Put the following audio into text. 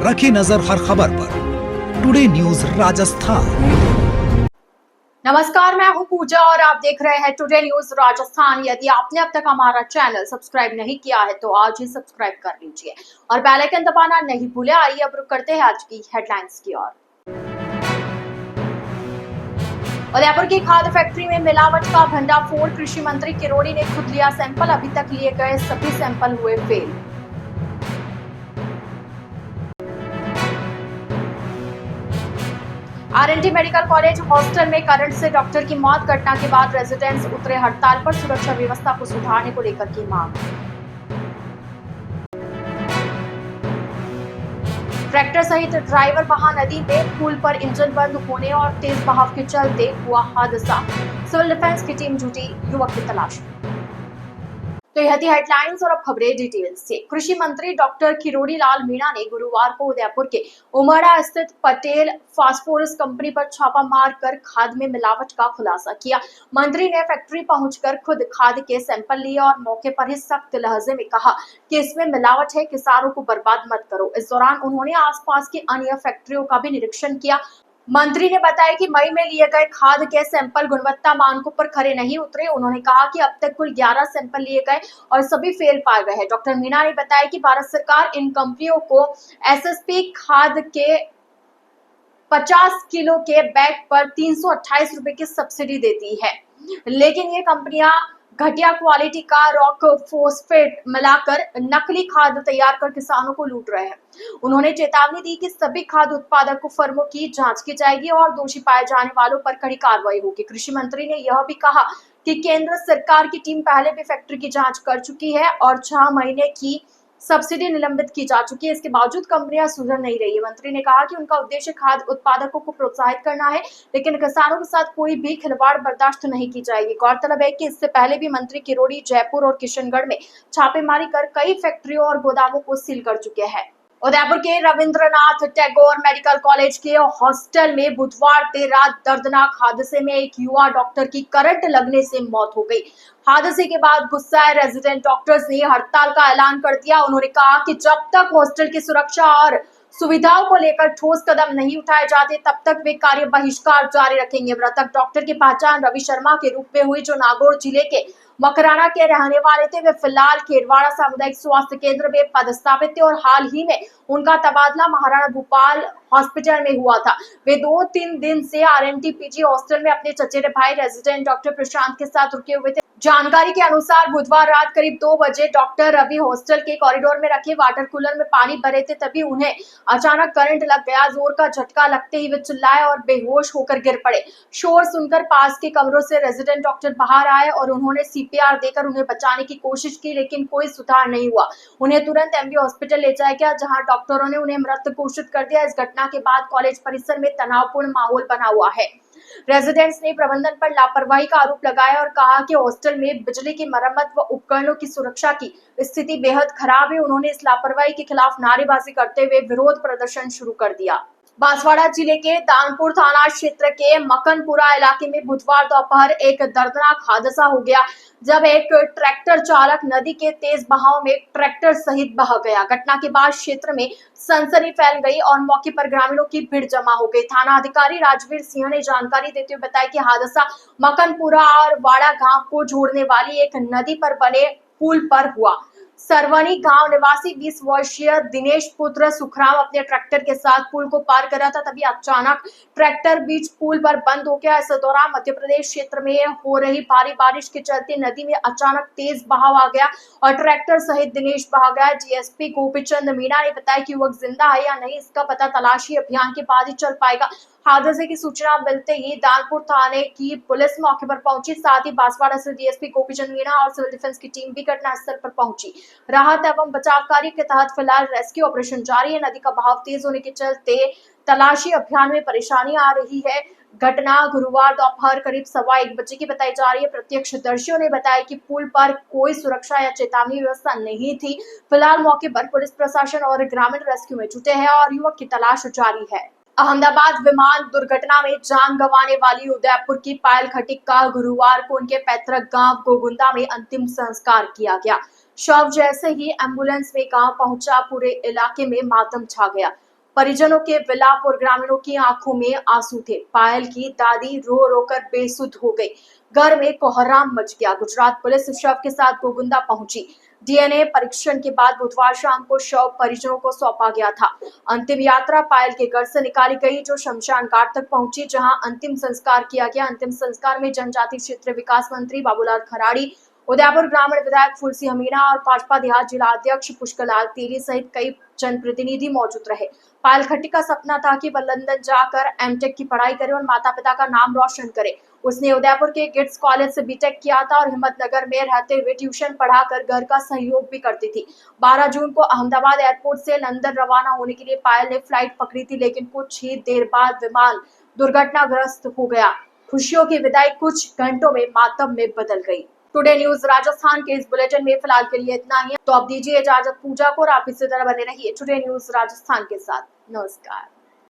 रखे नजर हर खबर पर। Today news Rajasthan. नमस्कार, मैं हूं पूजा और आप देख रहे हैं टुडे न्यूज राजस्थान। यदि आपने अब तक हमारा चैनल सब्सक्राइब नहीं किया है तो आज ही सब्सक्राइब कर लीजिए और बेल आइकन दबाना नहीं भूलें। आइए अब रुक करते हैं आज की हेडलाइंस की ओर। उदयपुर की खाद फैक्ट्री में मिलावट का भंडाफोड़, कृषि मंत्री किरोड़ी ने खुद लिया सैंपल, अभी तक लिए गए सभी सैंपल हुए fail. RNT medical college hostel में करंट से डॉक्टर की मौत, घटना के बाद रेजिडेंट्स उतरे हड़ताल पर, सुरक्षा व्यवस्था को सुधारने को लेकर की मांग। ट्रैक्टर सहित ड्राइवर बहा नदी में, पुल पर इंजन बंद होने और तेज बहाव के चलते हुआ हादसा, सिविल डिफेंस की टीम जुटी युवक की तलाश में। तो यह थी हेडलाइंस और अब खबरें डिटेल से। कृषि मंत्री डॉक्टर किरोड़ी लाल मीणा ने गुरुवार को उदयपुर के उमड़ा स्थित पटेल फास्फोरस कंपनी पर छापा मारकर खाद में मिलावट का खुलासा किया। मंत्री ने फैक्ट्री पहुंचकर खुद खाद के सैंपल लिए और मौके पर ही सख्त लहजे में कहा कि इसमें मिलावट है, किसानों को बर्बाद मत करो। इस दौरान उन्होंने आसपास की अन्य फैक्ट्रियों का भी निरीक्षण किया। मंत्री ने बताया कि मई में लिए गए खाद के सैंपल गुणवत्ता मानकों पर खरे नहीं उतरे। उन्होंने कहा कि अब तक कुल 11 सैंपल लिए गए और सभी फेल पाए गए हैं। डॉक्टर मीणा ने बताया कि भारत सरकार इन कंपनियों को एसएसपी खाद के 50 किलो के बैग पर 328 रुपए की सब्सिडी देती है, लेकिन ये कंपनियां घटिया क्वालिटी का रॉक फोस्फेट मिलाकर नकली खाद तैयार कर किसानों को लूट रहे हैं। उन्होंने चेतावनी दी कि सभी खाद उत्पादक फर्मों की जांच की जाएगी और दोषी पाए जाने वालों पर कड़ी कार्रवाई होगी। कृषि मंत्री ने यह भी कहा कि केंद्र सरकार की टीम पहले भी फैक्ट्री की जांच कर चुकी है और 6 महीने की सब्सिडी निलंबित की जा चुकी है। इसके बावजूद कंपनियां सुधर नहीं रही है। मंत्री ने कहा कि उनका उद्देश्य खाद उत्पादकों को प्रोत्साहित करना है, लेकिन किसानों के साथ कोई भी खिलवाड़ बर्दाश्त नहीं की जाएगी। गौरतलब है कि इससे पहले भी मंत्री किरोड़ी जयपुर और किशनगढ़ में छापेमारी कर कई फैक्ट्रियों और गोदामों को सील कर चुके हैं। उदयपुर के रविंद्रनाथ टैगोर मेडिकल कॉलेज के हॉस्टल में बुधवार देर रात दर्दनाक हादसे में एक युवा डॉक्टर की करंट लगने से मौत हो गई। हादसे के बाद गुस्साए रेजिडेंट डॉक्टर्स ने हड़ताल का ऐलान कर दिया। उन्होंने कहा कि जब तक हॉस्टल की सुरक्षा और सुविधाओं को लेकर ठोस कदम नहीं उठाए जाते तब तक वे कार्य बहिष्कार जारी रखेंगे। मृतक डॉक्टर की पहचान रवि शर्मा के रूप में हुई, जो नागौर जिले के मकराना के रहने वाले थे। वे फिलहाल खेरवाड़ा सामुदायिक स्वास्थ्य केंद्र में पदस्थापित थे और हाल ही में उनका तबादला महाराणा भूपाल हॉस्पिटल में हुआ था। वे 2-3 दिन से आरएनटी पीजी हॉस्टल में अपने चचेरे भाई रेजिडेंट डॉक्टर प्रशांत के साथ रुके हुए थे। जानकारी के अनुसार बुधवार रात करीब 2 बजे डॉक्टर रवि हॉस्टल के कॉरिडोर में रखे वाटर कूलर में पानी भरे थे, तभी उन्हें अचानक करंट लग गया। जोर का झटका लगते ही वे चिल्लाए और बेहोश होकर गिर पड़े। शोर सुनकर पास के कमरों से रेजिडेंट डॉक्टर बाहर आए और उन्होंने सीपीआर देकर उन्हें बचाने की कोशिश की, लेकिन कोई सुधार नहीं हुआ। उन्हें तुरंत एमबी हॉस्पिटल ले जाया गया, जहां डॉक्टरों ने उन्हें मृत घोषित कर दिया। इस घटना के बाद कॉलेज परिसर में तनावपूर्ण माहौल बना हुआ है। रेजिडेंट्स ने प्रबंधन पर लापरवाही का आरोप लगाया और कहा कि हॉस्टल में बिजली की मरम्मत व उपकरणों की सुरक्षा की स्थिति बेहद खराब है। उन्होंने इस लापरवाही के खिलाफ नारेबाजी करते हुए विरोध प्रदर्शन शुरू कर दिया। बांसवाड़ा जिले के दानपुर थाना क्षेत्र के मकनपुरा इलाके में बुधवार दोपहर एक दर्दनाक हादसा हो गया, जब एक ट्रैक्टर चालक नदी के तेज बहाव में ट्रैक्टर सहित बह गया। घटना के बाद क्षेत्र में सनसनी फैल गई और मौके पर ग्रामीणों की भीड़ जमा हो गई। थाना अधिकारी राजवीर सिंह ने जानकारी देते हुए बताया कि हादसा मकनपुरा और वाड़ा गांव को जोड़ने वाली एक नदी पर बने पुल पर हुआ। सरवनी गांव निवासी 20 वर्षीय दिनेश पुत्र सुखराम अपने ट्रैक्टर के साथ पुल को पार कर रहा था, तभी अचानक ट्रैक्टर बीच पुल पर बंद हो गया। इस दौरान मध्य प्रदेश क्षेत्र में हो रही भारी बारिश के चलते नदी में अचानक तेज बहाव आ गया और ट्रैक्टर सहित दिनेश बहा गया। डीएसपी गोपीचंद मीणा ने बताया कि युवक जिंदा है या नहीं, इसका पता तलाशी अभियान के बाद ही चल पाएगा। हादसे की सूचना मिलते ही दानपुर थाने की पुलिस मौके पर पहुंची, साथ ही बांसवाड़ा से डीएसपी गोपीचंद मीणा और सिविल डिफेंस की टीम भी घटनास्थल पर पहुंची। राहत एवं बचाव कार्य के तहत फिलहाल रेस्क्यू ऑपरेशन जारी है। नदी का बहाव तेज होने के चलते तलाशी अभियान में परेशानी आ रही है। घटना गुरुवार दोपहर करीब 1:15 बजे की बताई जा रही है। प्रत्यक्षदर्शियों ने बताया कि पुल पर कोई सुरक्षा या चेतावनी व्यवस्था नहीं थी। फिलहाल मौके पर पुलिस प्रशासन और ग्रामीण रेस्क्यू में जुटे हैं और युवक की तलाश जारी है। अहमदाबाद विमान दुर्घटना में जान गंवाने वाली उदयपुर की पायल खटीक का गुरुवार को उनके पैतृक गांव गोगुंदा में अंतिम संस्कार किया गया। शव जैसे ही एम्बुलेंस में गांव पहुंचा, पूरे इलाके में मातम छा गया। परिजनों के विलाप और ग्रामीणों की आंखों में आंसू थे। पायल की दादी रो रो कर बेसुध हो गई। घर में कोहराम मच गया। गुजरात पुलिस शव के साथ गोगुंदा पहुंची। डीएनए परीक्षण के बाद बुधवार शाम को शव परिजनों को सौंपा गया था। अंतिम यात्रा पायल के घर से निकाली गई, जो शमशान घाट तक पहुंची, जहां अंतिम संस्कार किया गया। अंतिम संस्कार में जनजातीय क्षेत्र विकास मंत्री बाबूलाल खराड़ी, उदयपुर ग्रामीण विधायक फुलसी हमीना और भाजपा देहात जिला अध्यक्ष पुष्कर लाल तेली सहित कई जनप्रतिनिधि मौजूद रहे। पायल खट्टी का सपना था कि वह लंदन जाकर एमटेक की पढ़ाई करे और माता पिता का नाम रोशन करे। उसने उदयपुर के गिट्स कॉलेज से बीटेक किया था और हिम्मतनगर में रहते हुए ट्यूशन पढ़ाकर घर का सहयोग भी करती थी। 12 जून को अहमदाबाद एयरपोर्ट से लंदन रवाना होने के लिए पायल ने फ्लाइट पकड़ी थी, लेकिन कुछ ही देर बाद विमान दुर्घटनाग्रस्त हो गया। खुशियों की विदाई कुछ घंटों में मातम में बदल गई। टुडे न्यूज राजस्थान के इस बुलेटिन में फिलहाल के लिए इतना ही। तो अब दीजिए इजाजत पूजा को, और आप इसी तरह बने रहिए टुडे न्यूज राजस्थान के साथ। नमस्कार।